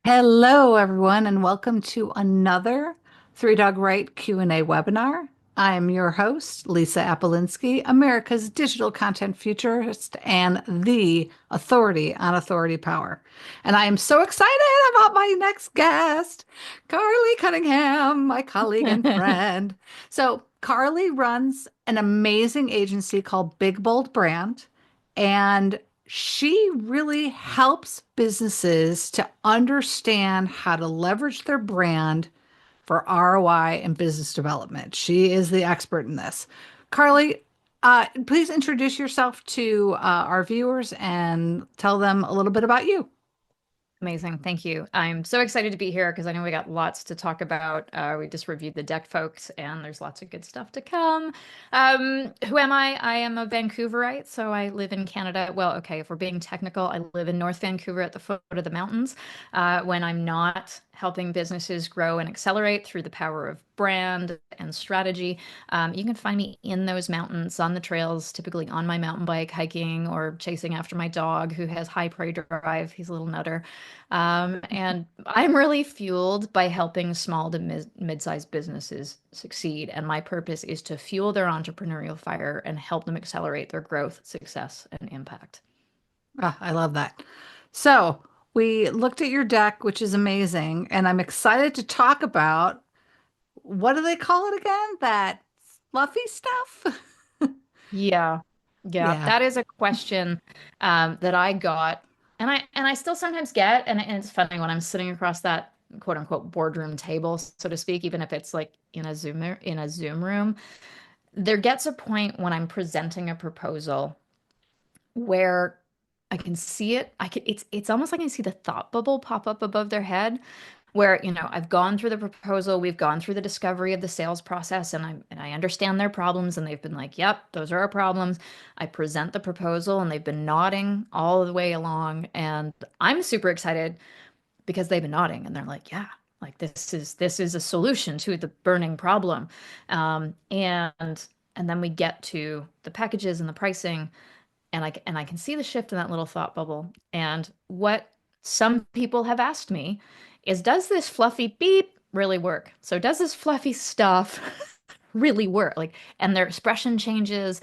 Hello, everyone, and welcome to another Three Dog Right Q&A webinar. I am your host, Lisa Apolinsky, America's digital content futurist and the authority on authority power. And I am so excited about my next guest, Karley Cunningham, my colleague and friend. So, Karley runs an amazing agency called Big Bold Brand, and she really helps businesses to understand how to leverage their brand for ROI and business development. She is the expert in this. Karley, please introduce yourself to our viewers and tell them a little bit about you. Amazing. Thank you. I'm so excited to be here because I know we got lots to talk about. We just reviewed the deck, folks, and there's lots of good stuff to come. Who am I? I am a Vancouverite, so I live in Canada. Well, okay, if we're being technical, I live in North Vancouver at the foot of the mountains. When I'm not helping businesses grow and accelerate through the power of brand and strategy, you can find me in those mountains on the trails, typically on my mountain bike, hiking, or chasing after my dog who has high prey drive. He's a little nutter. And I'm really fueled by helping small to mid-sized businesses succeed. And my purpose is to fuel their entrepreneurial fire and help them accelerate their growth, success, and impact. Ah, I love that. So, we looked at your deck, which is amazing, and I'm excited to talk about what do they call it again? That fluffy stuff? Yeah. Yeah, Yeah. that is a question that I got, and I still sometimes get, and it's funny when I'm sitting across that quote unquote boardroom table, so to speak, even if it's like in a Zoom room, there gets a point when I'm presenting a proposal where I can see it. It's almost like I see the thought bubble pop up above their head where, I've gone through the proposal, we've gone through the discovery of the sales process, and I understand their problems, and they've been like, "Yep, those are our problems." I present the proposal, and they've been nodding all the way along, and I'm super excited because they've been nodding, and they're like, "Yeah, like this is a solution to the burning problem." And then we get to the packages and the pricing, and I can see the shift in that little thought bubble. And what some people have asked me is, does this fluffy beep really work? So does this fluffy stuff really work? Like, and their expression changes.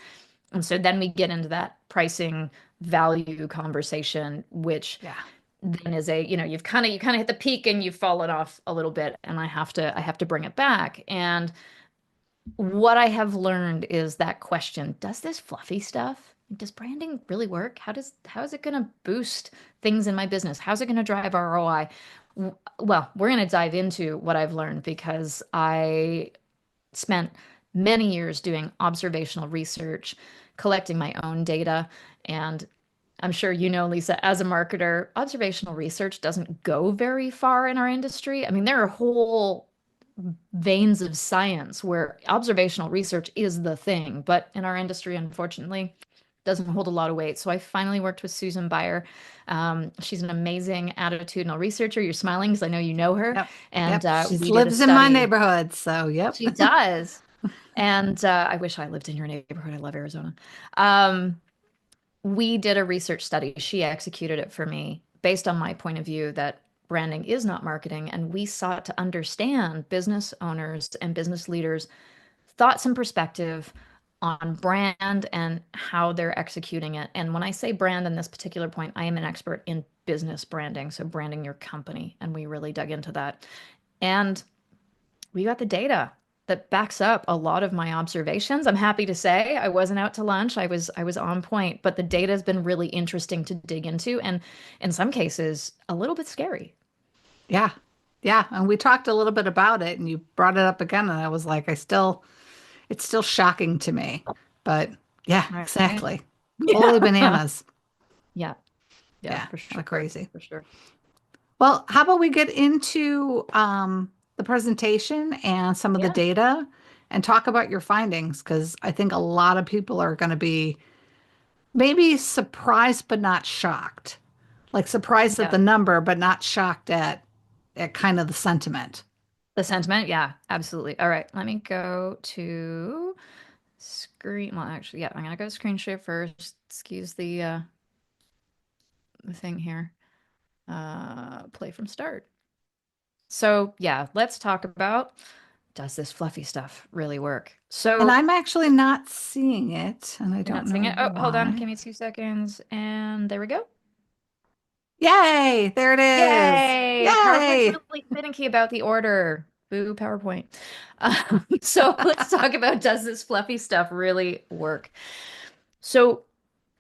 And so then we get into that pricing value conversation, which Yeah. then is you kind of hit the peak and you've fallen off a little bit, and I have to bring it back. And what I have learned is that question, does this fluffy stuff, does branding really work? How is it going to boost things in my business? How's it going to drive ROI? Well, we're going to dive into what I've learned because I spent many years doing observational research, collecting my own data, and I'm sure you know, Lisa, as a marketer, observational research doesn't go very far in our industry. I mean, there are whole veins of science where observational research is the thing, but in our industry, unfortunately, doesn't hold a lot of weight. So I finally worked with Susan Bayer. She's an amazing attitudinal researcher. You're smiling because I know you know her. Yep. And Yep. She we did a lives in my study. neighborhood. So, yep. She does. And I wish I lived in your neighborhood. I love Arizona. Um, we did a research study. She executed it for me based on my point of view that branding is not marketing. And we sought to understand business owners and business leaders' thoughts and perspective on brand and how they're executing it. And when I say brand in this particular point, I am an expert in business branding, so branding your company. And we really dug into that. And we got the data that backs up a lot of my observations. I'm happy to say I wasn't out to lunch. I was on point, but the data has been really interesting to dig into, and in some cases a little bit scary. Yeah. Yeah. And we talked a little bit about it and you brought it up again. And I was like, it's still shocking to me. But yeah, Right. exactly. Yeah. Holy bananas. Yeah. Yeah, Yeah. for Kind of sure. crazy. For sure. Well, how about we get into the presentation and some of the Yeah. data and talk about your findings? Because I think a lot of people are going to be maybe surprised but not shocked. Like surprised at Yeah. the number, but not shocked at kind of the sentiment. The sentiment. Yeah, absolutely. All right. Let me go to screen. Well, actually, yeah, I'm gonna go screen share first. Excuse the thing here. Play from start. So, yeah, let's talk about, does this fluffy stuff really work? And So, I'm actually not seeing it, and I you're don't not seeing know it. Oh, hold on. why. Give me 2 seconds. And there we go. Yay! There it is. Yay! PowerPoint's Yay! really finicky about the order. Boo, PowerPoint. So let's talk about, does this fluffy stuff really work? So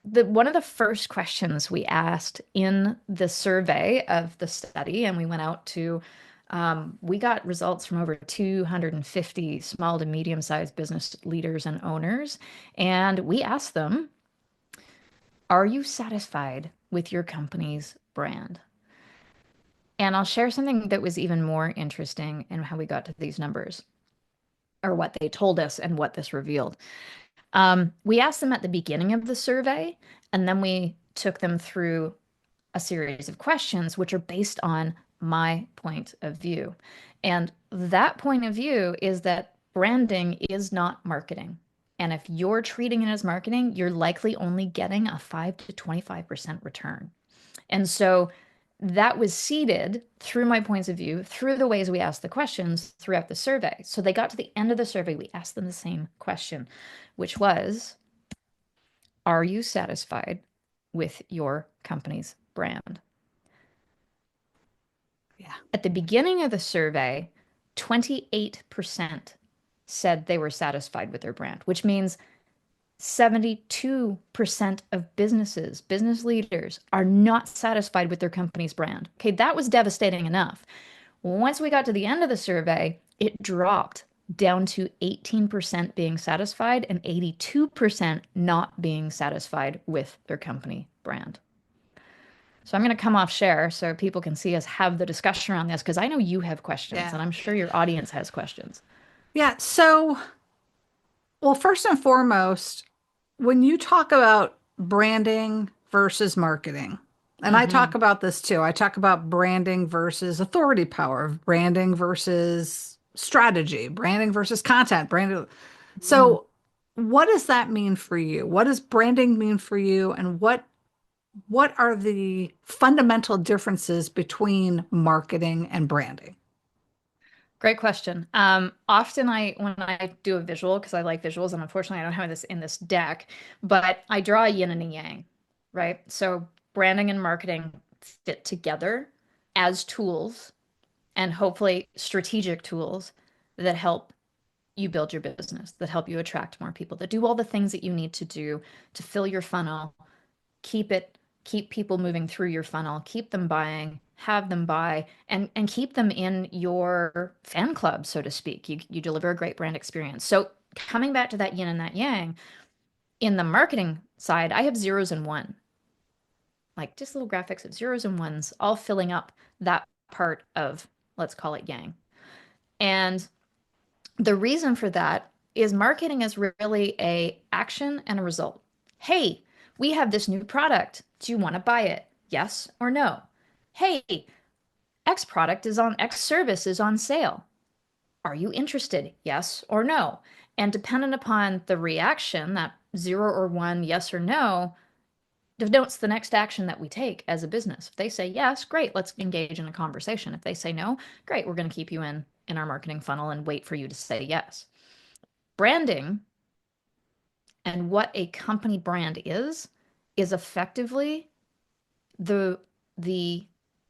one of the first questions we asked in the survey of the study, and we went out to, we got results from over 250 small to medium-sized business leaders and owners, and we asked them, are you satisfied with your company's brand? And I'll share something that was even more interesting in how we got to these numbers, or what they told us and what this revealed. We asked them at the beginning of the survey, and then we took them through a series of questions, which are based on my point of view. And that point of view is that branding is not marketing. And if you're treating it as marketing, you're likely only getting a 5 to 25% return. And so that was seeded through my points of view, through the ways we asked the questions throughout the survey. So they got to the end of the survey, we asked them the same question, which was, are you satisfied with your company's brand? Yeah. At the beginning of the survey, 28% said they were satisfied with their brand, which means 72% of businesses, business leaders, are not satisfied with their company's brand. Okay, that was devastating enough. Once we got to the end of the survey, it dropped down to 18% being satisfied and 82% not being satisfied with their company brand. So I'm going to come off share so people can see us have the discussion around this, because I know you have questions Yeah. and I'm sure your audience has questions. Yeah. So, well, first and foremost, when you talk about branding versus marketing, and I Mm-hmm. talk about this too, I talk about branding versus authority power, branding versus strategy, branding versus content, branding. Mm. So, what does that mean for you? What does branding mean for you? And what are the fundamental differences between marketing and branding? Great question. Often when I do a visual, because I like visuals, and unfortunately I don't have this in this deck, but I draw a yin and a yang, right? So branding and marketing fit together as tools, and hopefully strategic tools that help you build your business, that help you attract more people, that do all the things that you need to do to fill your funnel, keep it keep people moving through your funnel, keep them buying, have them buy, and keep them in your fan club, so to speak. You deliver a great brand experience. So coming back to that yin and that yang, in the marketing side, I have zeros and one, like just little graphics of zeros and ones, all filling up that part of, let's call it yang. And the reason for that is marketing is really a action and a result. Hey, we have this new product. Do you want to buy it? Yes or no? Hey, X service is on sale. Are you interested? Yes or no? And dependent upon the reaction, that zero or one, yes or no, denotes the next action that we take as a business. If they say yes, great, let's engage in a conversation. If they say no, great, we're going to keep you in our marketing funnel and wait for you to say yes. Branding and what a company brand is effectively the the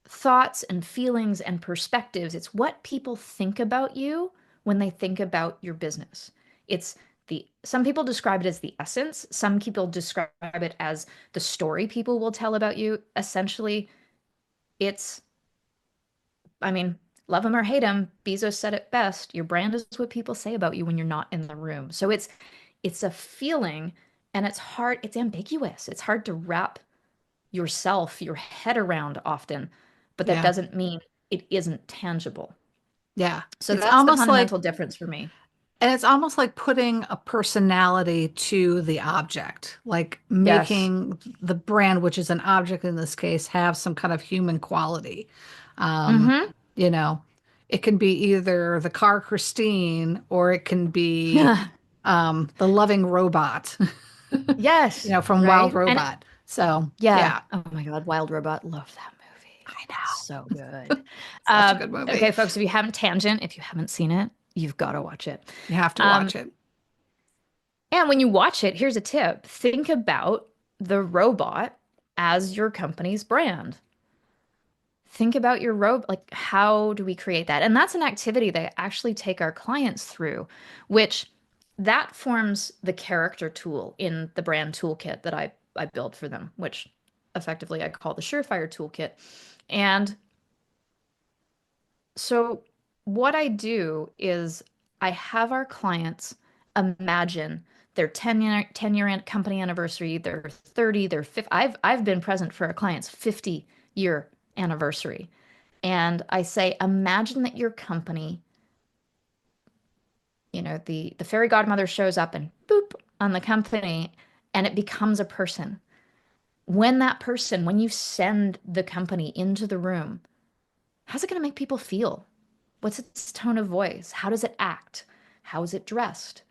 thoughts and feelings and perspectives. It's what people think about you when they think about your business. It's the Some people describe it as the essence, some people describe it as the story people will tell about you. Essentially, it's, I mean, love them or hate them, Bezos said it best, your brand is what people say about you when you're not in the room. So it's a feeling, and it's ambiguous. It's hard to wrap your head around often, but that Yeah. doesn't mean it isn't tangible. Yeah. So that's the fundamental difference for me. It's almost like putting a personality to the object, like Yes. making the brand, which is an object in this case, have some kind of human quality. Um, Mm-hmm. you know, it can be either the car Christine or it can be the loving robot, Yes, from Wild right? And Robot. So, yeah. yeah. Oh my God, Wild Robot. Love that movie. I So know. good. Such a good movie. Okay, folks, if you haven't seen it, you've got to watch it. You have to Um, watch it. and when you watch it, here's a tip. Think about the robot as your company's brand. Think about your robot, like how do we create that? And that's an activity that I actually take our clients through, which that forms the character tool in the brand toolkit that I build for them, which effectively I call the Surefire toolkit. And so what I do is I have our clients imagine their 10-year company anniversary, their 30, their 50. I've been present for a client's 50-year anniversary. And I say, imagine that your company, the fairy godmother shows up and boop on the company and it becomes a person. When you send the company into the room, how's it going to make people feel? What's its tone of voice? How does it act? How is it dressed?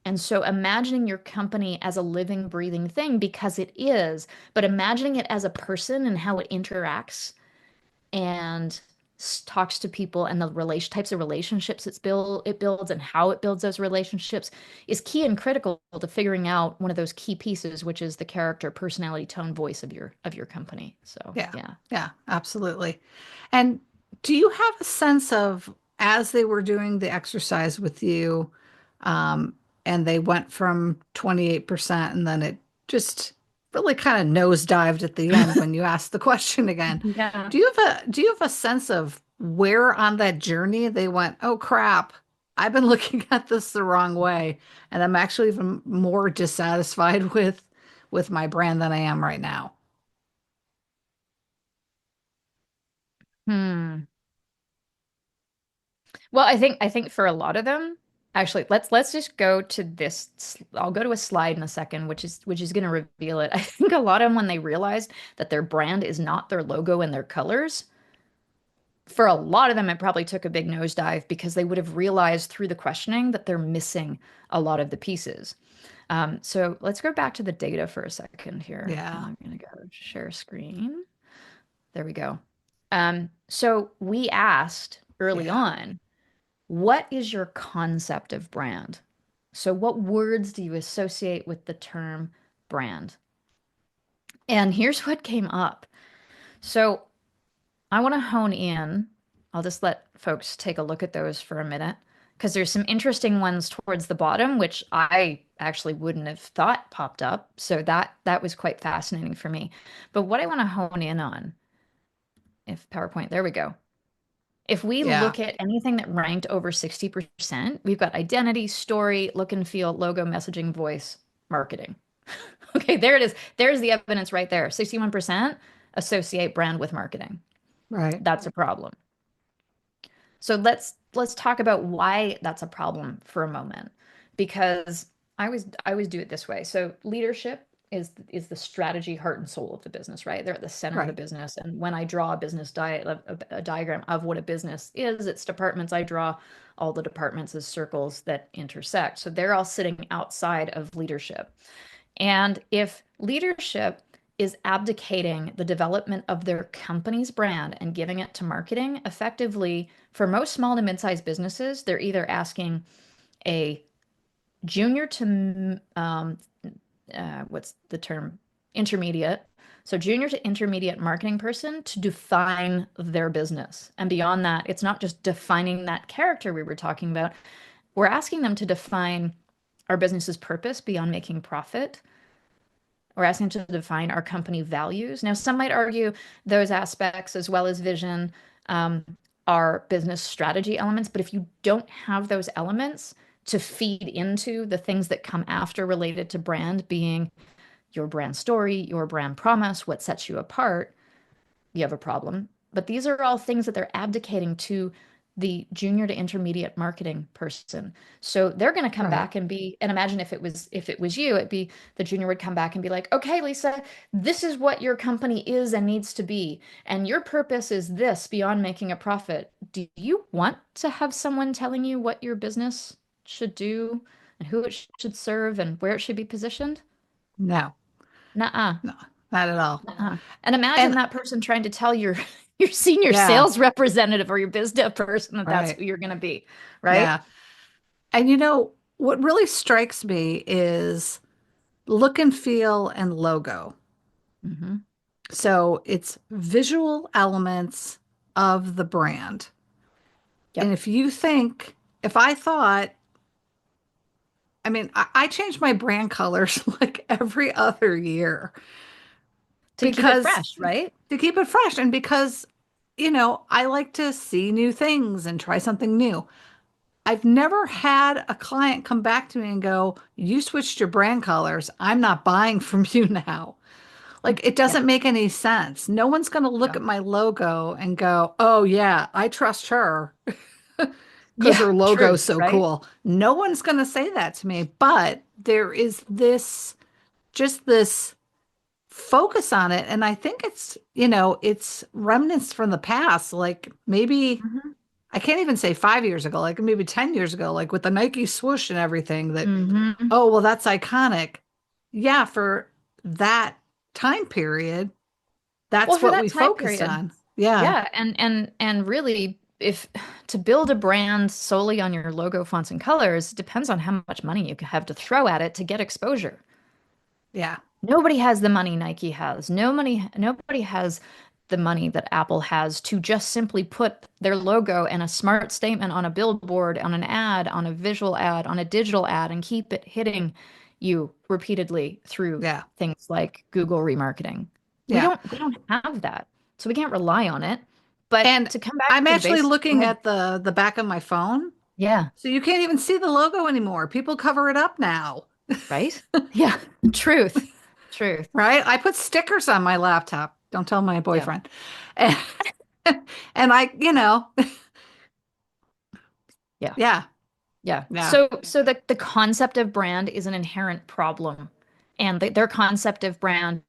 And so imagining your company as a living, breathing thing, because it is, but imagining it as a person and how it interacts and talks to people and the relation types of relationships it builds and how it builds those relationships is key and critical to figuring out one of those key pieces, which is the character, personality, tone, voice of your company. So Yeah. yeah. Yeah, absolutely. And do you have a sense of, as they were doing the exercise with you, um, and they went from 28% and then it just really kind of nosedived at the end when you asked the question again. Yeah. Do you have a sense of where on that journey they went, oh crap, I've been looking at this the wrong way, and I'm actually even more dissatisfied with my brand than I am right now? Hmm. Well, I think for a lot of them, actually, let's just go to this. I'll go to a slide in a second, which is going to reveal it. I think a lot of them, when they realized that their brand is not their logo and their colors, for a lot of them, it probably took a big nosedive because they would have realized through the questioning that they're missing a lot of the pieces. So let's go back to the data for a second here, and Yeah. I'm going to go share screen. There we go. So we asked early Yeah. on, what is your concept of brand? So, what words do you associate with the term brand? And here's what came up. So, I want to hone in. I'll just let folks take a look at those for a minute because there's some interesting ones towards the bottom, which I actually wouldn't have thought popped up. So that was quite fascinating for me. But what I want to hone in on, if PowerPoint, there we go. If we Yeah. look at anything that ranked over 60%, we've got identity, story, look and feel, logo, messaging, voice, marketing. Okay, there it is. There's the evidence right there. 61% associate brand with marketing. Right. That's a problem. So let's talk about why that's a problem for a moment. Because I always do it this way. So leadership is the strategy, heart, and soul of the business, right? They're at the center of the Right. business. And when I draw a business a diagram of what a business is, its departments, I draw all the departments as circles that intersect. So they're all sitting outside of leadership. And if leadership is abdicating the development of their company's brand and giving it to marketing, effectively, for most small to mid-sized businesses, they're either asking a junior to what's the term? Intermediate. So junior to intermediate marketing person to define their business. And beyond that, it's not just defining that character we were talking about. We're asking them to define our business's purpose beyond making profit. We're asking to define our company values. Now, some might argue those aspects, as well as vision, um, are business strategy elements. But if you don't have those elements to feed into the things that come after related to brand, being your brand story, your brand promise, what sets you apart, you have a problem. But these are all things that they're abdicating to the junior to intermediate marketing person. So they're going to come Right. back and be, and imagine if it was you, it'd be the junior would come back and be like, okay, Lisa, this is what your company is and needs to be. And your purpose is this beyond making a profit. Do you want to have someone telling you what your business should do and who it should serve and where it should be positioned? No. Nuh-uh. No. not at all. And imagine And that person trying to tell your your senior yeah, sales representative or your biz dev person that that's right. who you're going to be, right? Yeah. And what really strikes me is look and feel and logo. Hmm. So it's visual elements of the brand. And Yep. if I thought, I mean, I change my brand colors like every other year To keep it because fresh, right? to keep it fresh and because, I like to see new things and try something new. I've never had a client come back to me and go, "You switched your brand colors. I'm not buying from you now." Like, it Yeah. doesn't make any sense. No one's going to look Yeah. at my logo and go, "Oh, yeah, I trust her because Yeah. her logo's Truth, so right? cool." No one's going to say that to me, but there is just this focus on it. And I think it's remnants from the past. Like maybe Hmm. I can't even say 5 years ago, like maybe 10 years ago, like with the Nike swoosh and everything that, Hmm. oh, well, that's iconic. Yeah, for that time period, Well, that's for what that we time focused period, on. Yeah, yeah, and really, if to build a brand solely on your logo, fonts, and colors depends on how much money you have to throw at it to get exposure. yeah, Nobody has the money Nike has. Nobody has the money that Apple has to just simply put their logo and a smart statement on a billboard, on an ad, on a visual ad, on a digital ad, and keep it hitting you repeatedly through yeah, things like Google remarketing. yeah. We don't have that. So we can't rely on it. But And to come back I'm to the actually base, go looking ahead. at the back of my phone. Yeah, So you can't even see the logo anymore. People cover it up now, right? Yeah, truth. Truth. right? I put stickers on my laptop. Don't tell my Yeah. boyfriend. And, and Yeah. yeah, Yeah. yeah, So the concept of brand is an inherent problem. And their concept of brand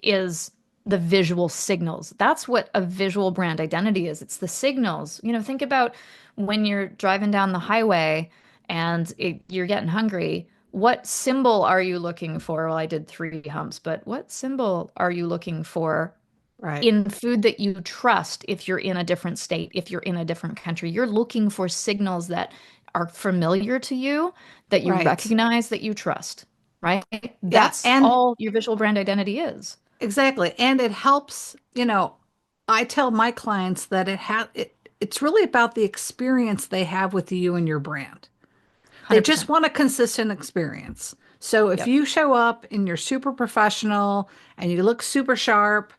is the visual signals. That's what a visual brand identity is. It's the signals. Think about when you're driving down the highway and you're getting hungry. What symbol are you looking for? Well, I did three humps, but what symbol are you looking for right, in food that you trust if you're in a different state, if you're in a different country? You're looking for signals that are familiar to you, that you right. recognize, that you trust, right? Yeah, That's and all your visual brand identity is. exactly. And it helps, I tell my clients that it's really about the experience they have with you and your brand. They just 100%. want a consistent experience. So if Yep. you show up and you're super professional and you look super sharp,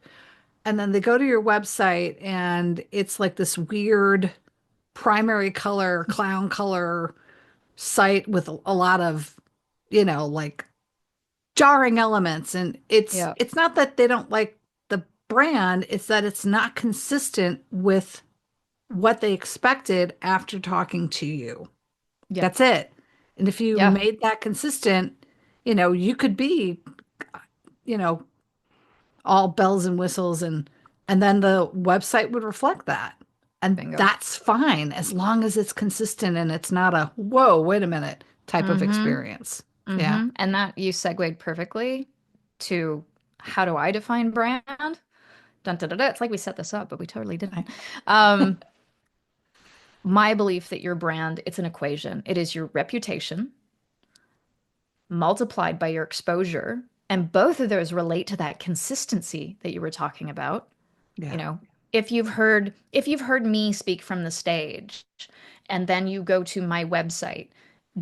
and then they go to your website and it's like this weird primary color, clown color site with a lot of, like jarring elements. And it's Yep. it's not that they don't like the brand, it's that it's not consistent with what they expected after talking to you. Yep. That's it. And if you Yeah. made that consistent, you could be, you know, all bells and whistles, and then the website would reflect that. And Bingo. that's fine as long as it's consistent and it's not a whoa, wait a minute type of Mm-hmm. experience. Yeah. Mm-hmm. And that you segued perfectly to how do I define brand? Dun, dun, dun, dun. It's like we set this up, but we totally Right. didn't. Um, my belief that your brand, it's an equation. It is your reputation multiplied by your exposure. And both of those relate to that consistency that you were talking about. You Yeah. know, if you've heard me speak from the stage and then you go to my website,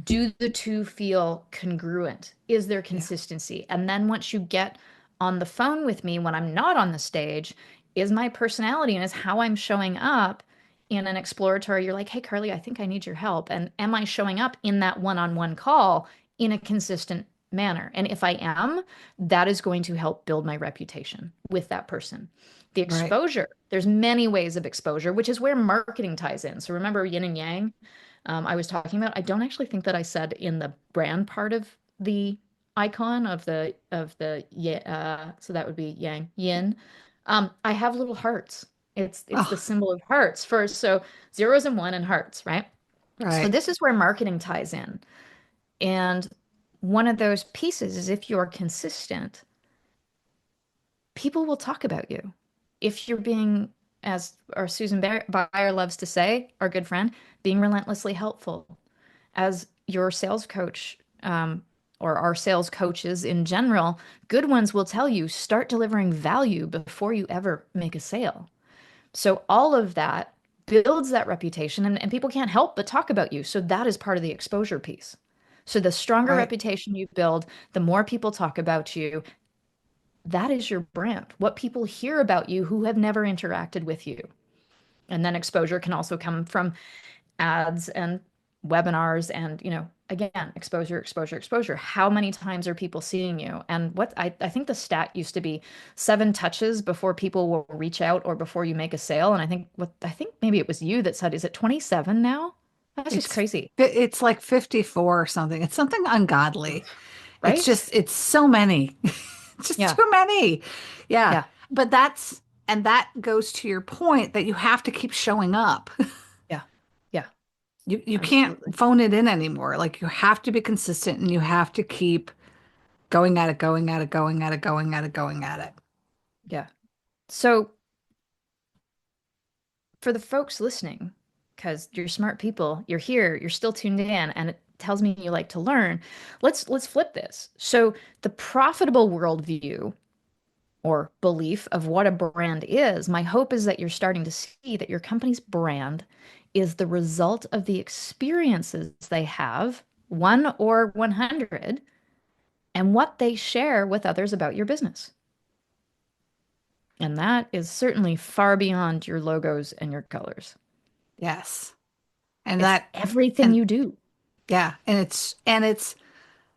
do the two feel congruent? Is there Yeah. consistency? And then once you get on the phone with me when I'm not on the stage, is my personality and is how I'm showing up in an exploratory, you're like, hey, Karley, I think I need your help. And am I showing up in that one-on-one call in a consistent manner? And if I am, that is going to help build my reputation with that person. The Right. exposure, there's many ways of exposure, which is where marketing ties in. So remember yin and yang, I was talking about. I don't actually think that I said in the brand part of the icon of the yeah, so that would be yang yin. I have little hearts. It's the Oh, symbol of hearts first. So zeros and one and hearts, right? So right. this is where marketing ties in. And one of those pieces is if you're consistent, people will talk about you. If you're being, as our Susan Bayer loves to say, our good friend, being relentlessly helpful. As your sales coach, or our sales coaches in general, good ones will tell you start delivering value before you ever make a sale. So all of that builds that reputation, and people can't help but talk about you. So that is part of the exposure piece. So the stronger Right. reputation you build, the more people talk about you. That is your brand. What people hear about you who have never interacted with you. And then exposure can also come from ads and webinars and, again, exposure, exposure, exposure. How many times are people seeing you? And what I think the stat used to be 7 touches before people will reach out or before you make a sale. And I think maybe it was you that said, is it 27 now? That's just It's crazy, it's like 54 or something. It's something ungodly. It's right? just it's so many. It's just Yeah. too many. Yeah. Yeah. But that goes to your point that you have to keep showing up. Yeah. Yeah. You can't Absolutely. phone it in anymore. Like you have to be consistent and you have to keep going at it, going at it, going at it, going at it, going at it. Yeah. So for the folks listening, because you're smart people, you're here, you're still tuned in, and it tells me you like to learn. Let's flip this. So the profitable worldview or belief of what a brand is, my hope is that you're starting to see that your company's brand is the result of the experiences they have, one or 100, and what they share with others about your business. And that is certainly far beyond your logos and your colors. Yes. And It's that everything and you do. yeah, and it's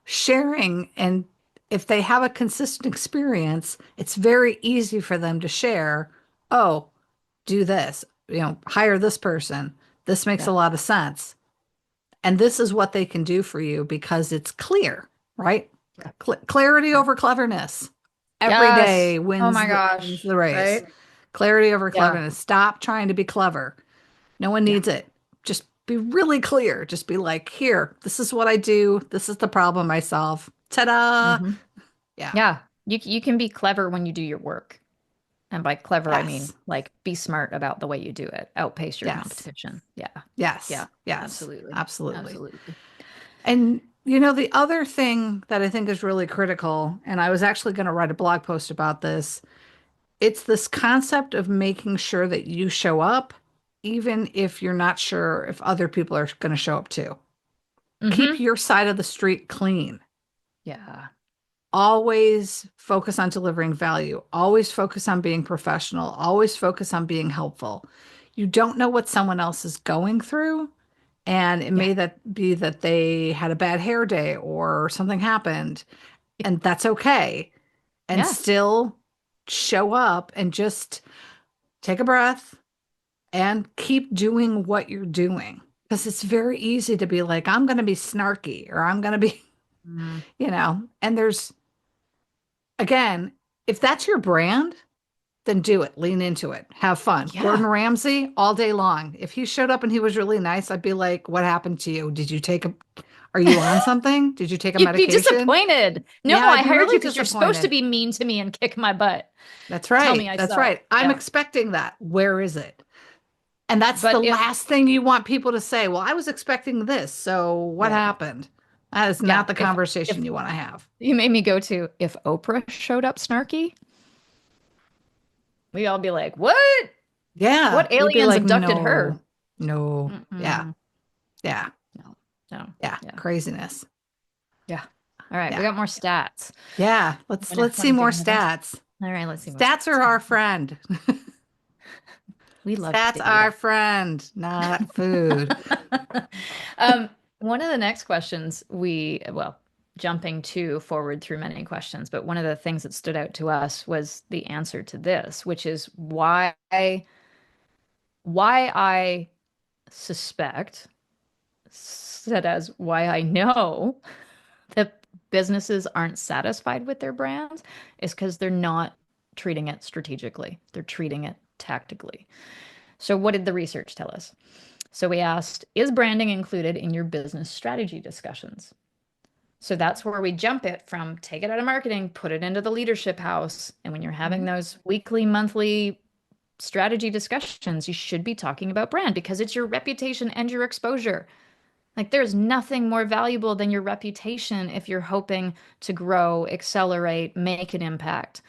sharing, and if they have a consistent experience, it's very easy for them to share, oh, do this, hire this person. This makes a Yeah. lot of sense. And this is what they can do for you because it's clear, right? Yeah. Clarity Yeah. over cleverness. Every Yes. day Oh wins my wins gosh. the race. Right? Clarity over Yeah. cleverness. Stop trying to be clever. No one Yeah. needs it. Just be really clear. Just be like, here, this is what I do. This is the problem I solve. Ta-da! hmm Yeah. Yeah. You can be clever when you do your work. And by clever, I mean Yes. like be smart about the way you do it. Outpace your Yes. competition. Yeah. Yes. Yeah. Yes. Absolutely. Absolutely. Absolutely. And the other thing that I think is really critical, and I was actually going to write a blog post about this, it's this concept of making sure that you show up, even if you're not sure if other people are going to show up too. Keep hmm your side of the street clean. Yeah. Always focus on delivering value. Always focus on being professional. Always focus on being helpful. You don't know what someone else is going through. And it Yeah. may that be that they had a bad hair day or something happened, and that's okay. And Yeah. still show up and just take a breath and keep doing what you're doing. Because it's very easy to be like, I'm going to be snarky or I'm going to be, Mm. and again, if that's your brand, then do it. Lean into it. Have fun. Gordon Yeah. Ramsay all day long. If he showed up and he was really nice, I'd be like, what happened to you? Are you on something? Did you take a You'd be medication? disappointed. No, Yeah, I'd I be hired you really because you're supposed to disappointed. be mean to me and kick my butt. That's Tell me right. I That's suck. right. I'm Yeah. expecting that. Where is it? And that's the But if, last thing you want people to say. Well, I was expecting this. So what yeah, happened? That is yeah. not the If conversation you want to have. you made me go to, if Oprah showed up snarky, we all be like, what? Yeah. What We'd be aliens like, abducted her? no, no. Yeah. Mm-mm. Yeah. No, no. Yeah. Yeah. Craziness. Yeah. All right. We Yeah. got more stats. Yeah. Let's Want see to more dig into this? stats. All right. Let's see more Stats stats. are our friend. We love Stats are data. our friend, not food. Um, one of the next questions well, jumping to forward through many questions, but one of the things that stood out to us was the answer to this, which is why I suspect, said as why I know that businesses aren't satisfied with their brands is because they're not treating it strategically. They're treating it tactically. So what did the research tell us? So we asked, is branding included in your business strategy discussions? So that's where we jump it from take it out of marketing, put it into the leadership house. And when you're having Mhm. those weekly, monthly strategy discussions, you should be talking about brand because it's your reputation and your exposure. Like there's nothing more valuable than your reputation if you're hoping to grow, accelerate, make an impact.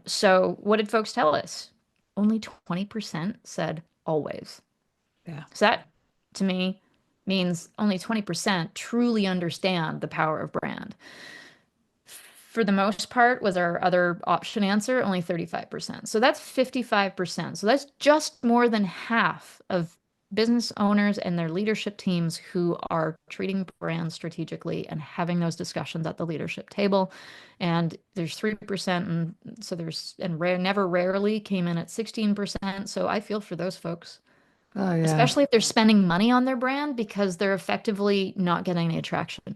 So what did folks tell us? Only 20% said always. Yeah. So that to me means only 20% truly understand the power of brand. For the most part, was our other option answer, only 35%. So that's 55%. So that's just more than half of business owners and their leadership teams who are treating brands strategically and having those discussions at the leadership table. And there's 3%, and so there's, and rare, never rarely came in at 16%. So I feel for those folks, Oh, yeah. especially if they're spending money on their brand because they're effectively not getting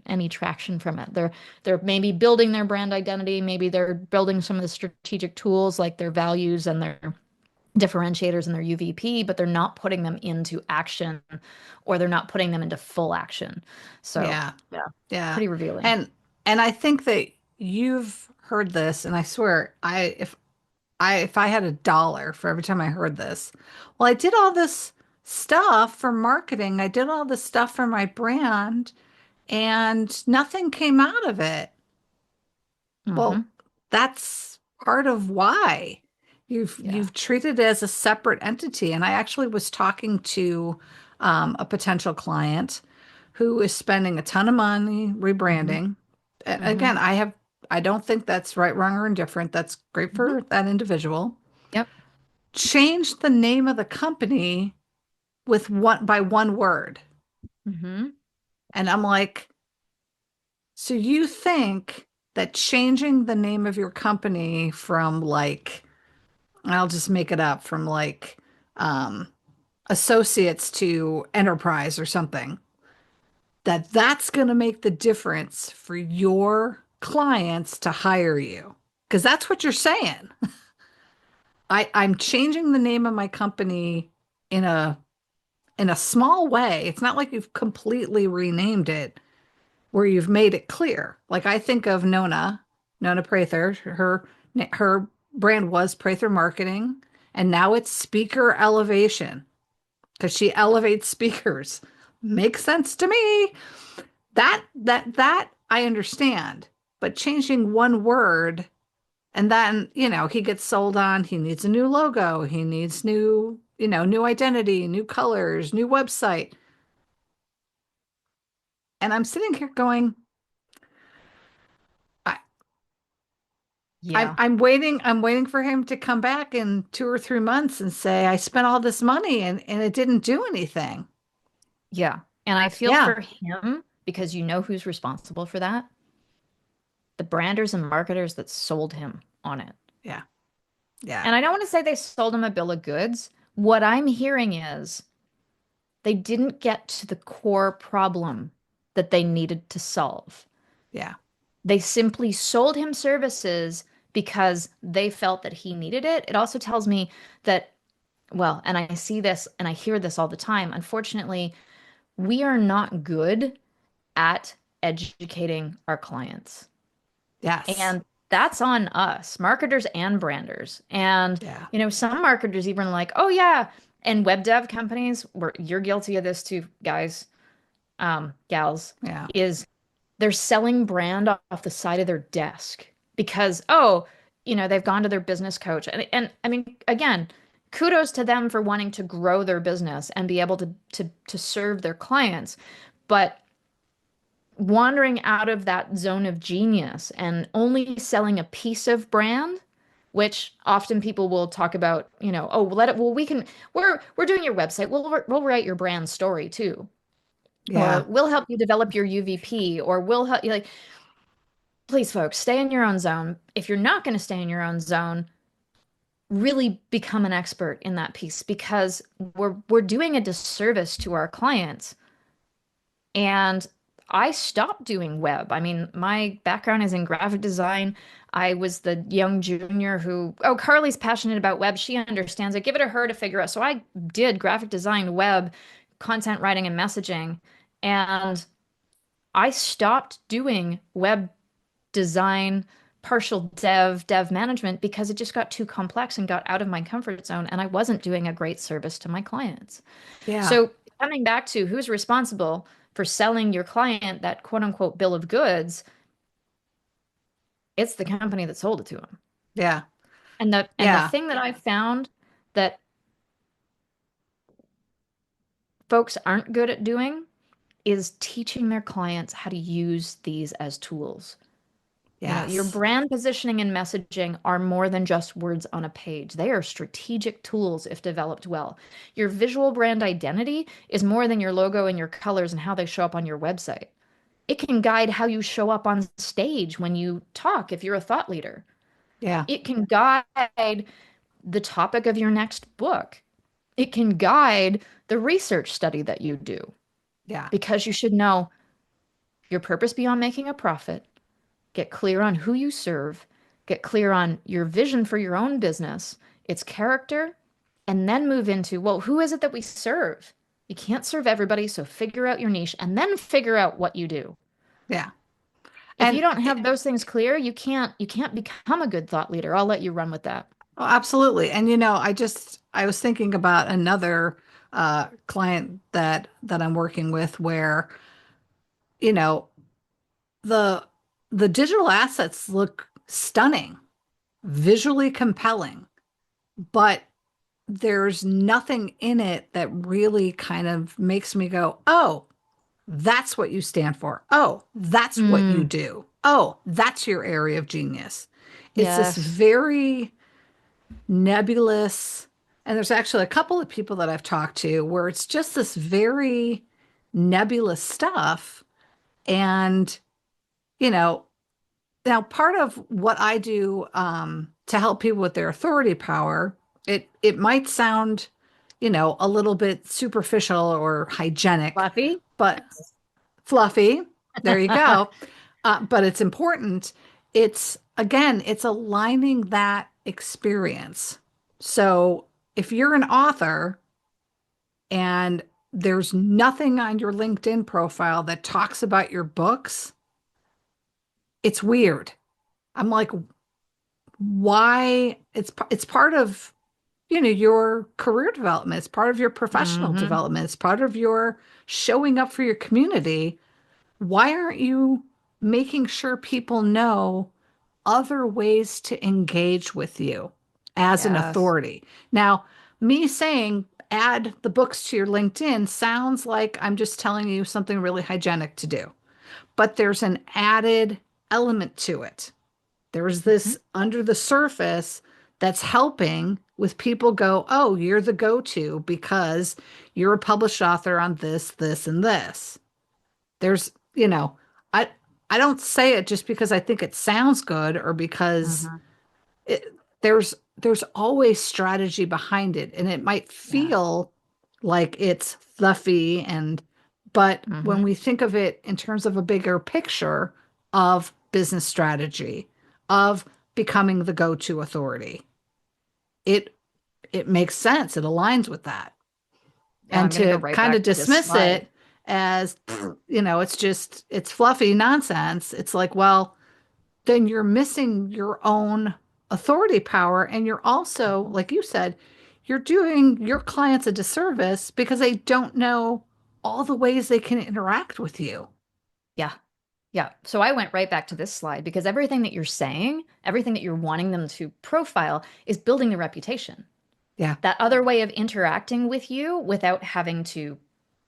any traction from it. They're maybe building their brand identity, maybe they're building some of the strategic tools like their values and their differentiators and their UVP, but they're not putting them into action or they're not putting them into full action. So, Yeah. yeah, Yeah. pretty revealing. And and I think that you've heard this, and I swear, if I had $1 for every time I heard this, well, I did all this stuff for marketing. I did all this stuff for my brand, and nothing came out of it. Well, Hmm. that's part of why Yeah. you've treated it as a separate entity. And I actually was talking to a potential client who is spending a ton of money Hmm. rebranding. Hmm. Again, I don't think that's right, wrong, or indifferent. That's great Hmm. for that individual. Yep. Changed the name of the company with one by one word. Hmm. And I'm like, so you think that changing the name of your company from like, I'll just make it up, from like um, associates to enterprise or something, that's going to make the difference for your clients to hire you? Because that's what you're saying. I'm changing the name of my company in a small way. It's not like you've completely renamed it where you've made it clear. Like I think of Nona Prather, her brand was Prather Marketing, and now it's Speaker Elevation because she elevates speakers. Makes sense to me. That I understand. But changing one word and then, he gets sold on, he needs a new logo, he needs new identity, new colors, new website. And I'm sitting here going, I, I'm Yeah. I'm waiting for him to come back in 2 or 3 months and say, I spent all this money and it didn't do anything. Yeah. And I feel Yeah, for him because you know who's responsible for that? The branders and marketers that sold him on it. yeah, yeah, And I don't want to say they sold him a bill of goods. What I'm hearing is they didn't get to the core problem that they needed to solve. yeah, They simply sold him services because they felt that he needed it. It also tells me that, well, and I see this and I hear this all the time. Unfortunately, we are not good at educating our clients. yes, And that's on us, marketers and branders. And, yeah, some marketers even are like, oh, yeah. And web dev companies, where you're guilty of this too, guys, gals, yeah, is they're selling brand off the side of their desk because, oh, they've gone to their business coach. And I mean, again, kudos to them for wanting to grow their business and be able to serve their clients. But wandering out of that zone of genius and only selling a piece of brand, which often people will talk about, oh, let it, well, we're doing your website. We'll write your brand story too. Or yeah, we'll help you develop your UVP, or we'll help you like, please, folks, stay in your own zone. If you're not going to stay in your own zone, really become an expert in that piece because we're doing a disservice to our clients. And I stopped doing web. I mean, my background is in graphic design. I was the young junior who, oh, Carly's passionate about web. She understands it. Give it to her to figure out. So I did graphic design, web, content writing, and messaging. And I stopped doing web design, partial dev management because it just got too complex and got out of my comfort zone, and I wasn't doing a great service to my clients. Yeah. So, coming back to who's responsible for selling your client that quote unquote bill of goods, it's the company that sold it to them. Yeah. And the Yeah. thing that I've found that folks aren't good at doing is teaching their clients how to use these as tools. Your Yes. brand positioning and messaging are more than just words on a page. They are strategic tools if developed well. Your visual brand identity is more than your logo and your colors and how they show up on your website. It can guide how you show up on stage when you talk if you're a thought leader. Yeah. It can guide the topic of your next book. It can guide the research study that you do Yeah. because you should know your purpose beyond making a profit, get clear on who you serve, get clear on your vision for your own business, its character, and then move into, well, who is it that we serve? You can't serve everybody, so figure out your niche and then figure out what you do. Yeah. If you And don't have those things clear, you can't become a good thought leader. I'll let you run with that. oh, absolutely. And I was thinking about another client that I'm working with where, you know, the the digital assets look stunning, visually compelling, but there's nothing in it that really kind of makes me go, "Oh, that's what you stand for. Oh, that's what you Mm, do. Oh, that's your area of genius." It's this yes. very nebulous, and there's actually a couple of people that I've talked to where it's just this very nebulous stuff. And, you know, now part of what I do to help people with their authority power, it might sound, a little bit superficial or hygienic, Fluffy? but fluffy. There you go. But it's important. It's again, it's aligning that experience. So if you're an author and there's nothing on your LinkedIn profile that talks about your books, it's weird. I'm like, why? It's part of, your career development. It's part of your professional Hmm. development. It's part of your showing up for your community. Why aren't you making sure people know other ways to engage with you as an Yes. authority? Now, me saying add the books to your LinkedIn sounds like I'm just telling you something really hygienic to do, but there's an added element to it. There's Mhm. this under the surface that's helping with people go, oh, you're the go-to because you're a published author on this, this, and this. There's, I I don't say it just because I think it sounds good or because Mhm. it, there's always strategy behind it, and it might Yeah. feel like it's fluffy, but when Hmm. we think of it in terms of a bigger picture of business strategy, of becoming the go-to authority, it it makes sense. It aligns with that. Yeah, And I'm gonna go to right kind of back to this dismiss slide. it as, it's fluffy nonsense. It's like, well, then you're missing your own authority power. And you're also, Mhm. like you said, you're doing your clients a disservice because they don't know all the ways they can interact with you. Yeah. Yeah. So I went right back to this slide because everything that you're saying, everything that you're wanting them to profile is building the reputation. Yeah. That other way of interacting with you without having to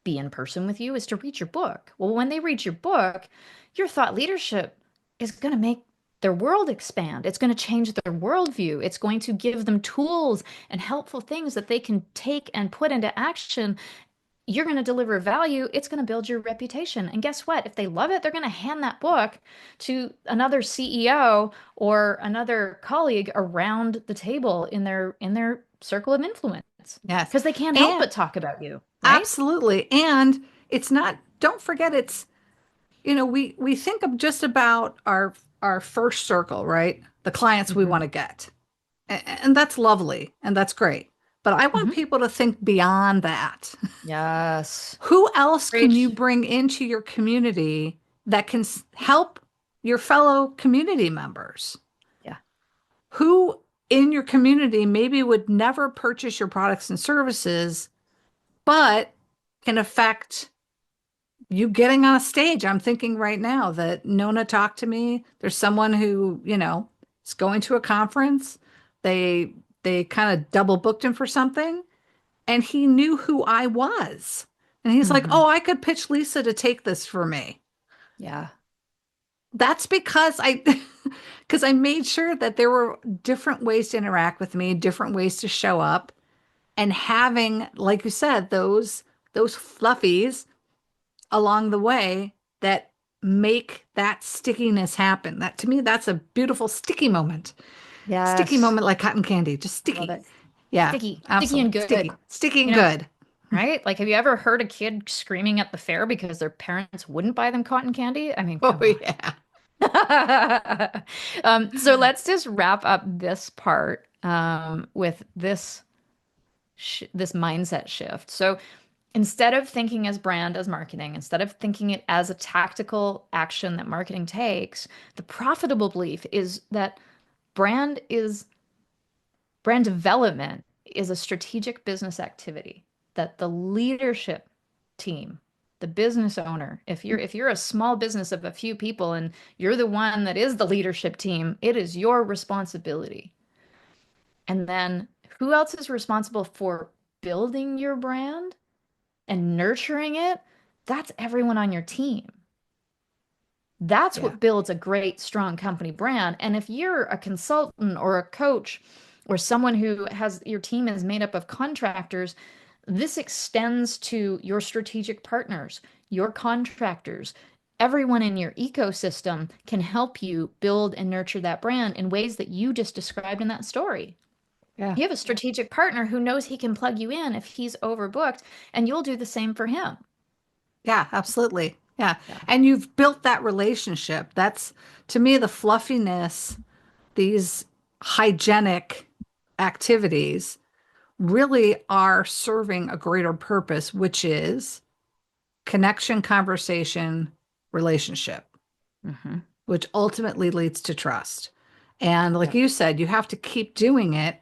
be in person with you is to read your book. Well, when they read your book, your thought leadership is going to make their world expand. It's going to change their worldview. It's going to give them tools and helpful things that they can take and put into action. You're going to deliver value. It's going to build your reputation. And guess what? If they love it, they're going to hand that book to another CEO or another colleague around the table in their circle of influence Yes. because they can't help And but talk about you, right? absolutely. And it's not, don't forget, we think of just about our first circle, right? The clients we want Hmm. to get. And that's lovely and that's great. But I want Hmm. people to think beyond that. Yes. Who else can you Preach. bring into your community that can help your fellow community members Yeah. who in your community maybe would never purchase your products and services, but can affect you getting on a stage. I'm thinking right now that Nona talked to me. There's someone who, is going to a conference. They they kind of double booked him for something, and he knew who I was. And he's like, Hmm. "Oh, I could pitch Lisa to take this for me." Yeah. That's because I because I made sure that there were different ways to interact with me, different ways to show up, and having, like you said, those fluffies along the way that make that stickiness happen. That to me, that's a beautiful sticky moment. Sticky Yes. moment like cotton candy, just I love sticky. it. Yeah, Sticky absolutely. and good. Sticky. Sticky and You know, good. right? Like, have you ever heard a kid screaming at the fair because their parents wouldn't buy them cotton candy? I mean, Oh come on. yeah. So let's just wrap up this part with this mindset shift. So instead of thinking as brand as marketing, instead of thinking it as a tactical action that marketing takes, the profitable belief is that brand is brand development is a strategic business activity that the leadership team, the business owner, if you're a small business of a few people and you're the one that is the leadership team, it is your responsibility. And then who else is responsible for building your brand and nurturing it? That's everyone on your team. That's Yeah. what builds a great, strong company brand. And if you're a consultant or a coach or someone who has your team is made up of contractors, this extends to your strategic partners, your contractors. Everyone in your ecosystem can help you build and nurture that brand in ways that you just described in that story. Yeah. You have a strategic partner who knows he can plug you in if he's overbooked, and you'll do the same for him. Yeah, absolutely. Yeah. Yeah. And you've built that relationship. That's to me the fluffiness, these hygienic activities really are serving a greater purpose, which is connection, conversation, relationship, Hmm. which ultimately leads to trust. And like Yeah. you said, you have to keep doing it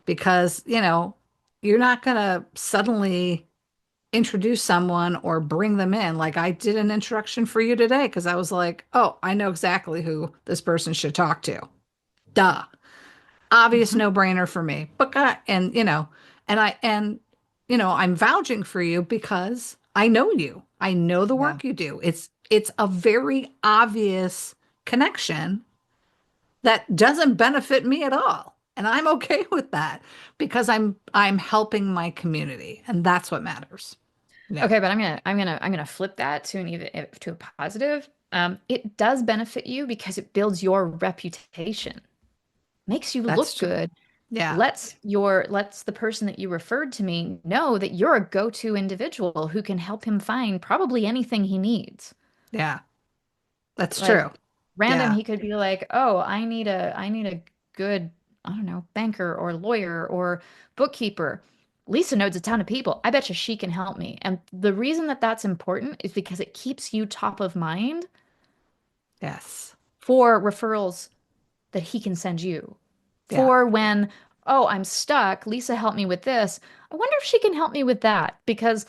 because, you're not going to suddenly introduce someone or bring them in. Like I did an introduction for you today because I was like, oh, I know exactly who this person should talk to. Duh. Obvious Hmm. no-brainer for me. But I'm vouching for you because I know you. I know the Yeah. work you do. It's a very obvious connection that doesn't benefit me at all. And I'm okay with that because I'm helping my community and that's what matters. Yeah. Okay, but I'm gonna flip that to an even to a positive. It does benefit you because it builds your reputation, makes you That's look true. good, Yeah. lets the person that you referred to me know that you're a go-to individual who can help him find probably anything he needs. Yeah. That's Like true. random, Yeah. he could be like, "Oh, I need a good, I don't know, banker or lawyer or bookkeeper." Lisa knows a ton of people. I bet you she can help me. And the reason that that's important is because it keeps you top of mind Yes. for referrals that he can send you. Yeah. For when, oh, I'm stuck, Lisa helped me with this. I wonder if she can help me with that because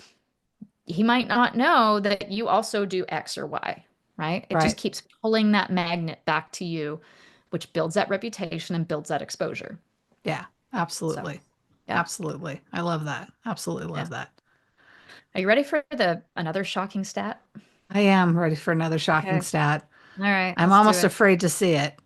he might not know that you also do X or Y, right? It just Right. keeps pulling that magnet back to you, which builds that reputation and builds that exposure. Yeah. So, Absolutely. yeah, Absolutely. I love that. Absolutely yeah. love that. Are you ready for the another shocking stat? I am ready for another shocking Okay. stat. All right, I'm let's do almost it. afraid to see it.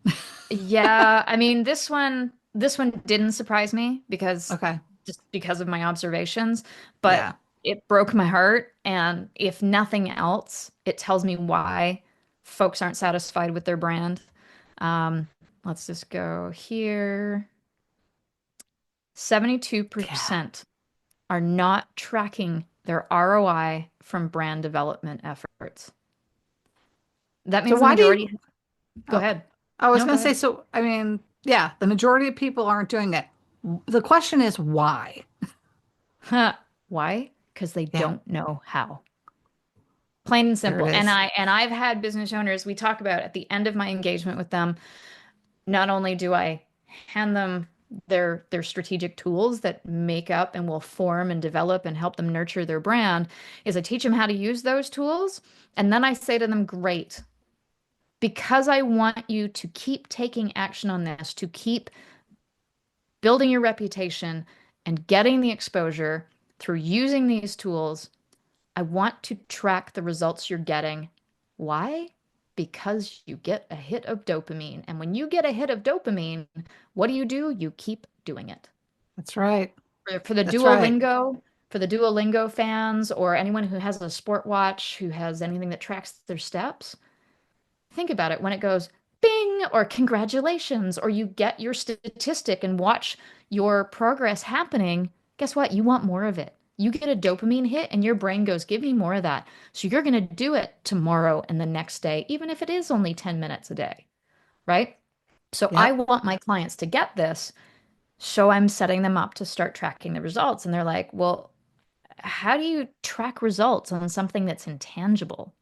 Yeah, I mean this one didn't surprise me because Okay. just because of my observations, Yeah. but it broke my heart and if nothing else, it tells me why folks aren't satisfied with their brand. Um, let's just go here. Yeah. 72% are not tracking their ROI from brand development efforts. That So means the why do majority. you Go oh, ahead. I was No, going go to say, ahead. so I mean, yeah, the majority of people aren't doing it. The question is why? Huh. Why? Because they Yeah. don't know how. Plain and There it simple. And is. I've had business owners, we talk about at the end of my engagement with them, not only do I hand them their strategic tools that make up and will form and develop and help them nurture their brand, is I teach them how to use those tools. And then I say to them, great, because I want you to keep taking action on this, to keep building your reputation and getting the exposure through using these tools. I want to track the results you're getting. Why? Because you get a hit of dopamine. And when you get a hit of dopamine, what do? You keep doing it. That's right. For the That's right. Duolingo fans, or anyone who has a sport watch, who has anything that tracks their steps, think about it when it goes bing or congratulations, or you get your statistic and watch your progress happening. Guess what? You want more of it. You get a dopamine hit and your brain goes, give me more of that. So you're going to do it tomorrow and the next day, even if it is only 10 minutes a day, right? So I Yep. want my clients to get this. So I'm setting them up to start tracking the results. And they're like, well, how do you track results on something that's intangible?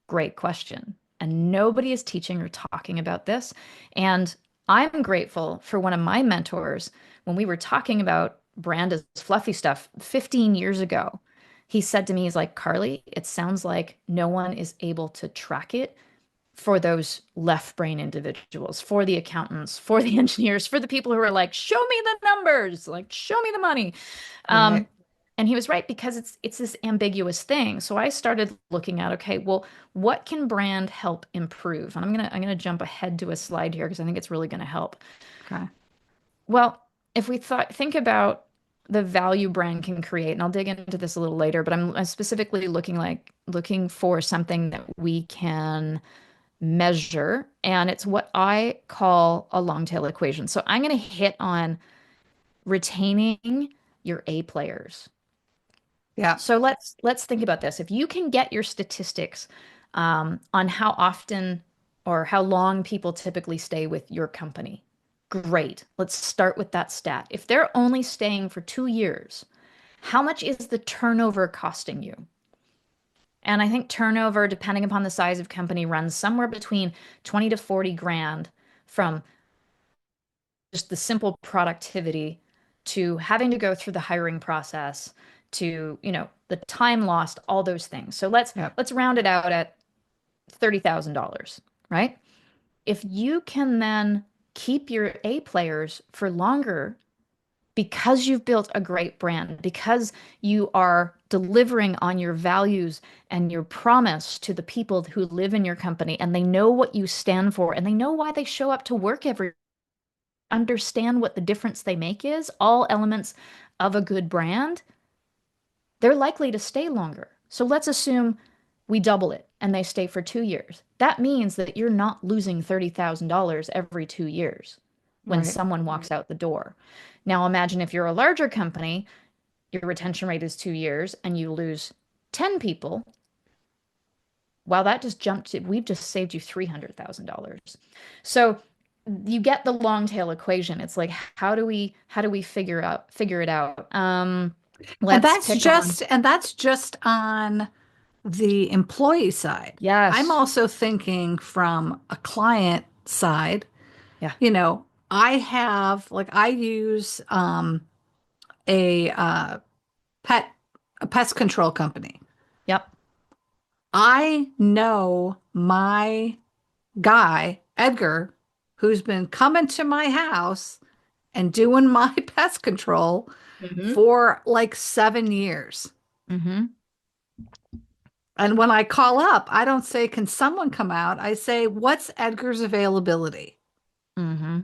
Great question. And nobody is teaching or talking about this. And I'm grateful for one of my mentors when we were talking about brand as fluffy stuff 15 years ago. He said to me, he's like, Karley, it sounds like no one is able to track it for those left brain individuals, for the accountants, for the engineers, for the people who are like, show me the numbers, like, show me the money. Um, Right. and he was right because it's this ambiguous thing. So I started looking at, okay, well, what can brand help improve? And I'm gonna jump ahead to a slide here because I think it's really gonna help. Okay. Well, if we think about the value brand can create, and I'll dig into this a little later, but I'm specifically looking for something that we can measure, and it's what I call a long tail equation. So I'm going to hit on retaining your A players. Yeah. So let's think about this. If you can get your statistics on how often or how long people typically stay with your company, great. Let's start with that stat. If they're only staying for 2 years, how much is the turnover costing you? And I think turnover, depending upon the size of company, runs somewhere between 20 to 40 grand, from just the simple productivity to having to go through the hiring process to, the time lost, all those things. So let's Yep. let's round it out at $30,000, right? If you can then keep your A players for longer because you've built a great brand, because you are delivering on your values and your promise to the people who live in your company, and they know what you stand for, and they know why they show up to work every, understand what the difference they make is, all elements of a good brand, they're likely to stay longer. So let's assume we double it and they stay for 2 years. That means that you're not losing $30,000 every 2 years when Right. someone walks out the door. Now imagine if you're a larger company, your retention rate is 2 years and you lose 10 people. Wow, that just jumped to, we've just saved you $300,000. So you get the long tail equation. It's like, how do we figure it out? And Let's that's pick on. just and that's just on the employee side. I'm Yes. also thinking from a client side. Yeah. You know, I use a pet a pest control company. Yep. I know my guy, Edgar, who's been coming to my house and doing my pest control Mm-hmm. for like 7 years. Mm-hmm. And when I call up, I don't say, can someone come out? I say, what's Edgar's availability? Mm-hmm.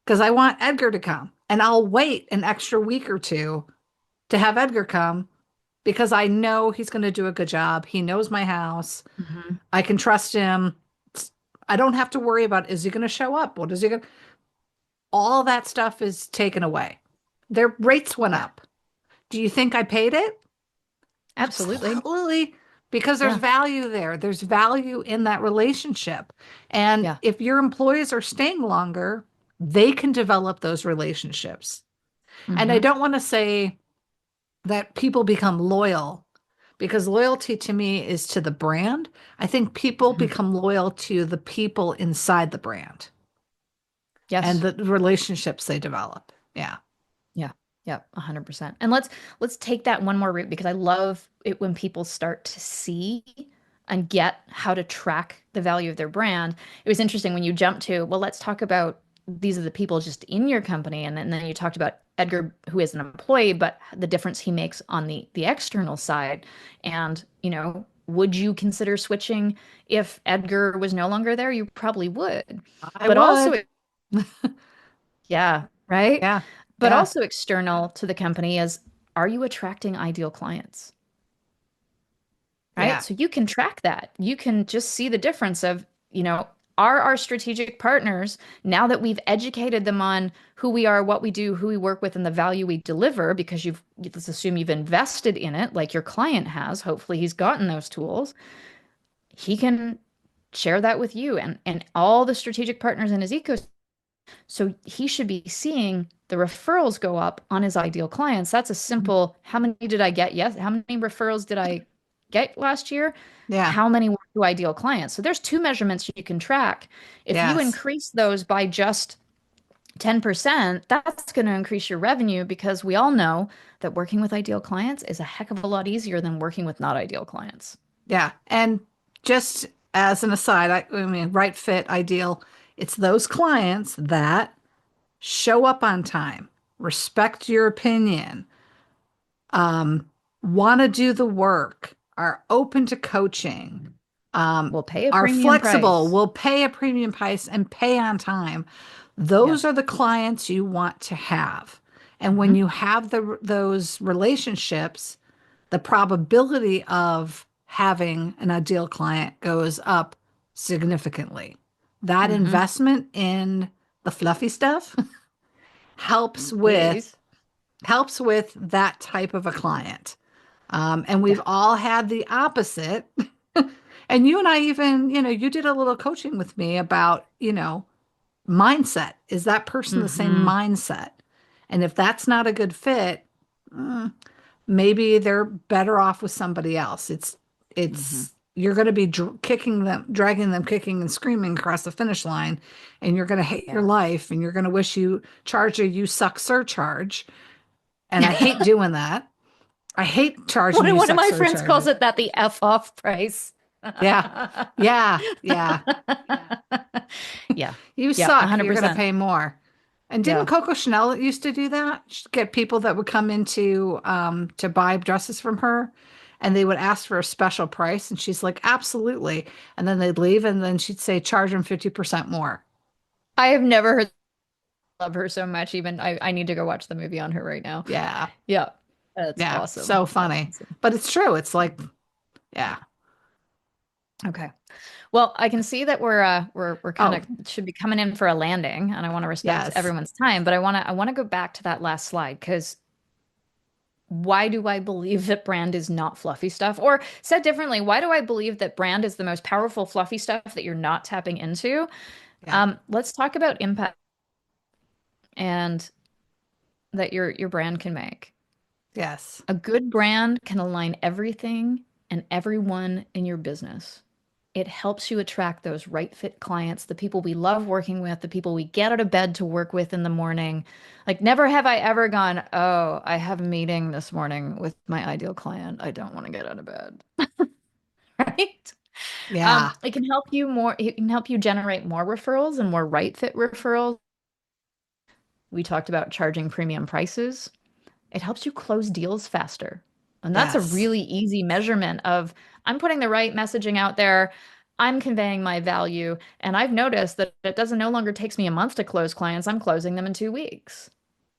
Because I want Edgar to come. And I'll wait an extra week or two to have Edgar come because I know he's going to do a good job. He knows my house. Mm-hmm. I can trust him. I don't have to worry about, is he going to show up? What is he going to? All that stuff is taken away. Their rates went Yeah. up. Do you think I paid it? Absolutely. Absolutely. Because there's Yeah. value there. There's value in that relationship. And Yeah. if your employees are staying longer, they can develop those relationships. And I Mm-hmm. don't want to say that people become loyal, because loyalty to me is to the brand. I think people Mhm. become loyal to the people inside the brand and Yes. the relationships they develop. Yeah. Yeah. Yeah, 100%. And let's take that one more route because I love it when people start to see and get how to track the value of their brand. It was interesting when you jumped to, well, let's talk about these are the people just in your company. And then you talked about Edgar, who is an employee, but the difference he makes on the external side. And, would you consider switching if Edgar was no longer there? You probably would. I But also, would. yeah, right? Yeah. But Yeah. also external to the company is, are you attracting ideal clients? Right? Yeah. So you can track that. You can just see the difference of, you know, are our strategic partners, now that we've educated them on who we are, what we do, who we work with, and the value we deliver, because let's assume you've invested in it, like your client has. Hopefully, he's gotten those tools. He can share that with you and all the strategic partners in his ecosystem. So he should be seeing the referrals go up on his ideal clients. That's a simple, how many did I get? Yes. How many referrals did I get last year? Yeah. How many were to ideal clients? So there's two measurements you can track. If you Yes. increase those by just 10%, that's going to increase your revenue because we all know that working with ideal clients is a heck of a lot easier than working with not ideal clients. Yeah. And just as an aside, I mean, right fit, ideal, it's those clients that show up on time, respect your opinion, um, want to do the work, are open to coaching, We'll pay a are premium flexible, price. will pay a premium price and pay on time. Yeah. Those are the clients you want to have. And when Hmm. you have those relationships, the probability of having an ideal client goes up significantly. That Hmm. investment in the fluffy stuff helps with Please. helps with that type of a client. And we've Yeah. all had the opposite. And you and I even, you did a little coaching with me about, mindset. Is that person the same Hmm. mindset? And if that's not a good fit, mm, maybe they're better off with somebody else. Hmm. It's you're going to be kicking them, dragging them, kicking and screaming across the finish line, and you're going to hate your Yeah. life, and you're going to wish you charged a you suck surcharge. And I hate doing that. I hate charging you One of suck my friends calls surcharges. it that the F off price. Yeah, yeah, yeah. Yeah. You Yeah. suck. You're going to 100%. pay more. And didn't Yeah. Coco Chanel used to do that? She'd get people that would come into to buy dresses from her, and they would ask for a special price, and she's like, absolutely. And then they'd leave, and then she'd say, charge them 50% more. I have never heard love her so much. Even I need to go watch the movie on her right now. Yeah, Yeah. That's yeah, awesome. so That's funny. awesome. But it's true. It's like, yeah. Okay. Well, I can see that we're kind Oh, of should be coming in for a landing, and I want to respect yes, everyone's time, but I want to go back to that last slide because why do I believe that brand is not fluffy stuff? Or said differently, why do I believe that brand is the most powerful fluffy stuff that you're not tapping into? yeah, Let's talk about impact and that your brand can make. yes, A good brand can align everything and everyone in your business. It helps you attract those right fit clients, the people we love working with, the people we get out of bed to work with in the morning. Like, never have I ever gone, oh, I have a meeting this morning with my ideal client. I don't want to get out of bed. Right? yeah, It can help you more, it can help you generate more referrals and more right fit referrals. We talked about charging premium prices. It helps you close deals faster. And that's a yes, really easy measurement of I'm putting the right messaging out there. I'm conveying my value. And I've noticed that it doesn't no longer takes me a month to close clients. I'm closing them in 2 weeks.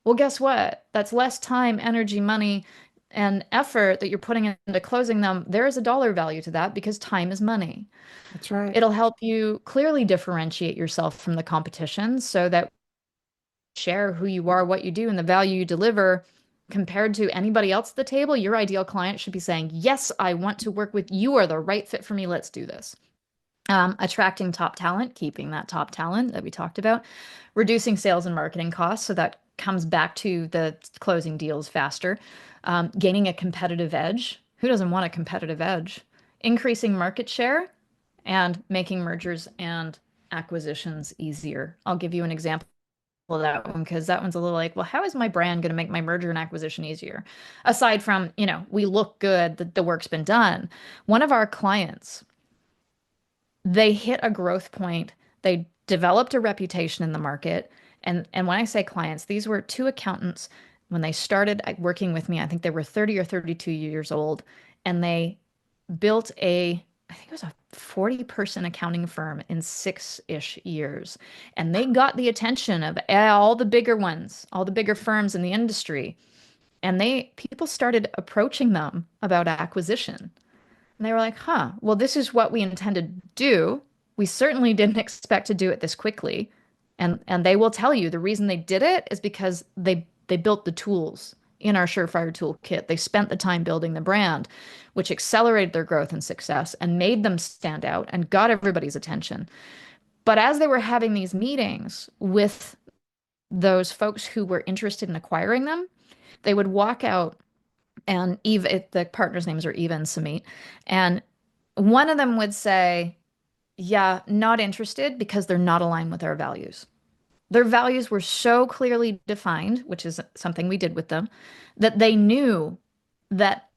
Well, guess what? That's less time, energy, money, and effort that you're putting into closing them. There is a dollar value to that because time is money. that's right. It'll help you clearly differentiate yourself from the competition so that share who you are, what you do, and the value you deliver compared to anybody else at the table, your ideal client should be saying, yes, I want to work with you, are the right fit for me. Let's do this. Attracting top talent, keeping that top talent that we talked about, reducing sales and marketing costs. So that comes back to the closing deals faster, gaining a competitive edge. Who doesn't want a competitive edge? Increasing market share and making mergers and acquisitions easier. I'll give you an example of that one because that one's a little like, well, how is my brand going to make my merger and acquisition easier? Aside from, we look good, the work's been done. One of our clients, they hit a growth point. They developed a reputation in the market. And when I say clients, these were two accountants. When they started working with me, I think they were 30 or 32 years old, and they built I think it was a 40-person accounting firm in 6-ish years. And they got the attention of all the bigger ones, all the bigger firms in the industry. And people started approaching them about acquisition. And they were like, huh, well, this is what we intended to do. We certainly didn't expect to do it this quickly. And they will tell you the reason they did it is because they built the tools in our Surefire toolkit. They spent the time building the brand, which accelerated their growth and success and made them stand out and got everybody's attention. But as they were having these meetings with those folks who were interested in acquiring them, they would walk out and the partners' names are Eva and Samit. And one of them would say, yeah, not interested because they're not aligned with our values. Their values were so clearly defined, which is something we did with them, that they knew that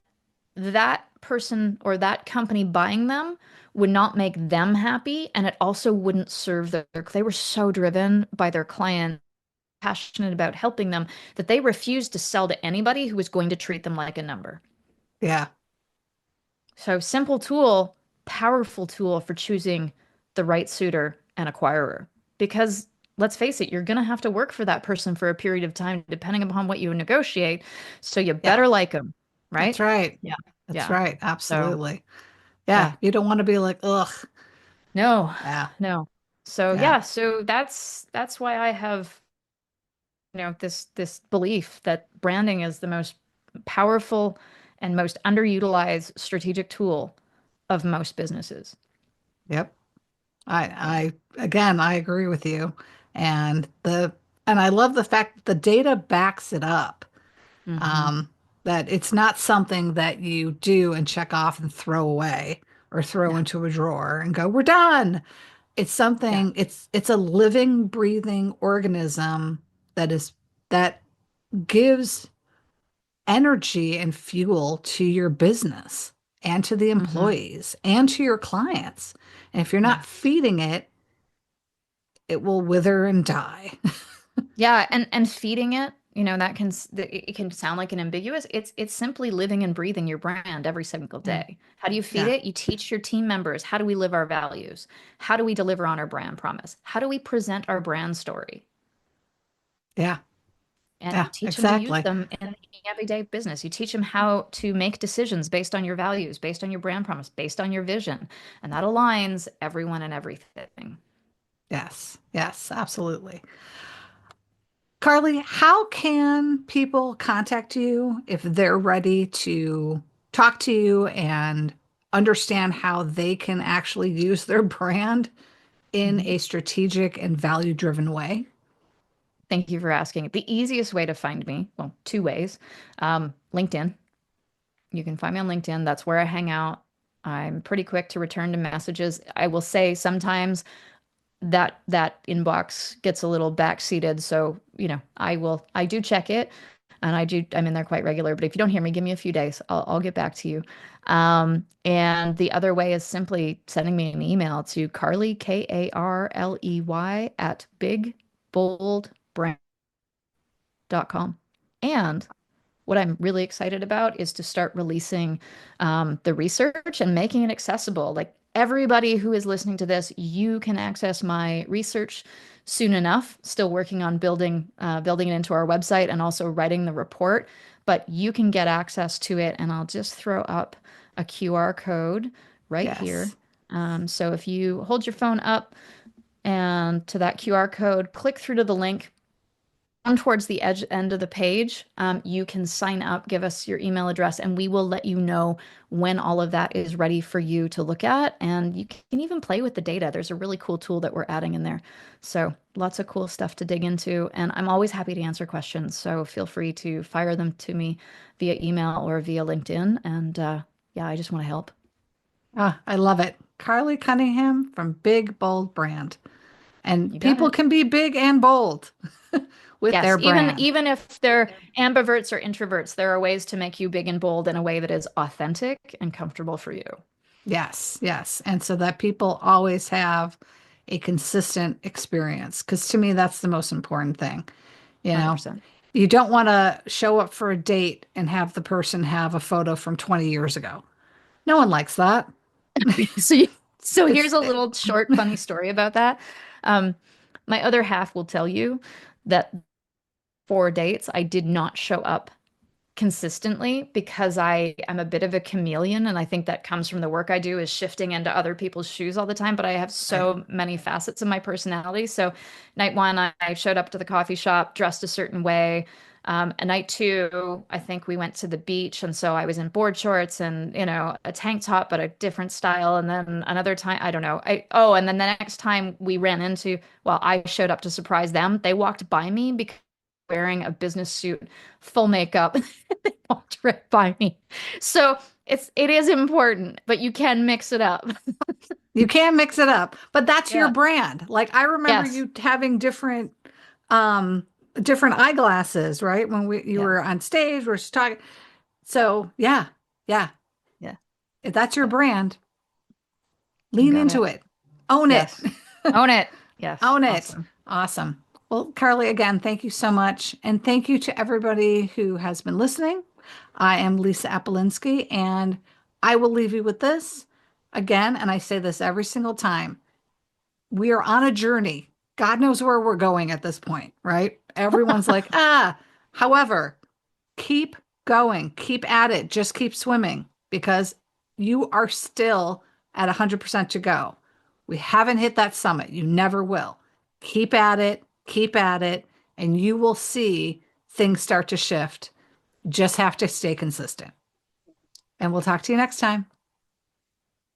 that person or that company buying them would not make them happy, and it also wouldn't serve they were so driven by their client, passionate about helping them, that they refused to sell to anybody who was going to treat them like a number. Yeah. So simple tool, powerful tool for choosing the right suitor and acquirer. Because let's face it, you're going to have to work for that person for a period of time, depending upon what you negotiate. So you Yeah. better like them, That's right? right. Yeah. That's Yeah. right. So, Absolutely. Yeah. yeah. You don't want to be like, ugh. No, Yeah. no. So Yeah. yeah, so that's why I have, this belief that branding is the most powerful and most underutilized strategic tool of most businesses. Yep. Yeah. Again, I agree with you. And and I love the fact that the data backs it up. Hmm. Um, that it's not something that you do and check off and throw away or throw Yeah. into a drawer and go, we're done. It's Yeah. something, it's a living, breathing organism that is that gives energy and fuel to your business and to the Hmm. employees and to your clients. And if you're Yeah. not feeding it, it will wither and die. Yeah, and feeding it, it can sound like an ambiguous. It's simply living and breathing your brand every single Yeah. day. How do you feed Yeah. it? You teach your team members, how do we live our values? How do we deliver on our brand promise? How do we present our brand story? Yeah. And Yeah. you teach them to use Exactly. them in the everyday business. You teach them how to make decisions based on your values, based on your brand promise, based on your vision. And that aligns everyone and everything. Yes. Yes. Absolutely. Karley, how can people contact you if they're ready to talk to you and understand how they can actually use their brand in Mhm. a strategic and value-driven way? Thank you for asking. The easiest way to find me, well, two ways. LinkedIn. You can find me on LinkedIn. That's where I hang out. I'm pretty quick to return to messages. I will say sometimes that inbox gets a little backseated, so I do check it, and I'm in there quite regular. But if you don't hear me, give me a few days. I'll get back to you. And the other way is simply sending me an email to Karley, Karley at bigboldbrand.com. And what I'm really excited about is to start releasing the research and making it accessible. Like everybody who is listening to this, you can access my research soon enough. Still working on building it into our website and also writing the report, but you can get access to it. And I'll just throw up a QR code right here. Yes. So if you hold your phone up and to that QR code, click through to the link down towards the end of the page, you can sign up, give us your email address, and we will let you know when all of that is ready for you to look at. And you can even play with the data. There's a really cool tool that we're adding in there. So lots of cool stuff to dig into. And I'm always happy to answer questions. So feel free to fire them to me via email or via LinkedIn. And Yeah, I just want to help. Ah, I love it. Karley Cunningham from Big Bold Brand. And You got people it. can be big and bold with Yes, their even brand. even if they're ambiverts or introverts, there are ways to make you big and bold in a way that is authentic and comfortable for you. Yes, yes. And so that people always have a consistent experience. Because to me, that's the most important thing. You know, 100%. you don't want to show up for a date and have the person have a photo from 20 years ago. No one likes that. So you, so It's here's a little short funny story about that. Um, my other half will tell you that for dates, I did not show up consistently because I am a bit of a chameleon, and I think that comes from the work I do is shifting into other people's shoes all the time, but I have right. so many facets of my personality. So night one, I showed up to the coffee shop dressed a certain way. And night two, I think we went to the beach, and so I was in board shorts and a tank top, but a different style. And then another time, I don't know. And then the next time we ran into, well, I showed up to surprise them. They walked by me because wearing a business suit, full makeup. They walked right by me. So it is important, but you can mix it up. You can mix it up, but that's your Yeah. brand. Like I remember Yes. you having um different eyeglasses, right? When you Yeah. were on stage, we are talking. So yeah, yeah. Yeah. If that's your Yeah. brand, You lean got into it. it. Own it. Yes. Own it. Yes. Own it. Awesome. Awesome. Well, Karley, again, thank you so much. And thank you to everybody who has been listening. I am Lisa Apolinsky, and I will leave you with this again. And I say this every single time. We are on a journey. God knows where we're going at this point, right? Everyone's like, ah. However, keep going, keep at it, just keep swimming because you are still at 100% to go. We haven't hit that summit. You never will. Keep at it, and you will see things start to shift. Just have to stay consistent. And we'll talk to you next time.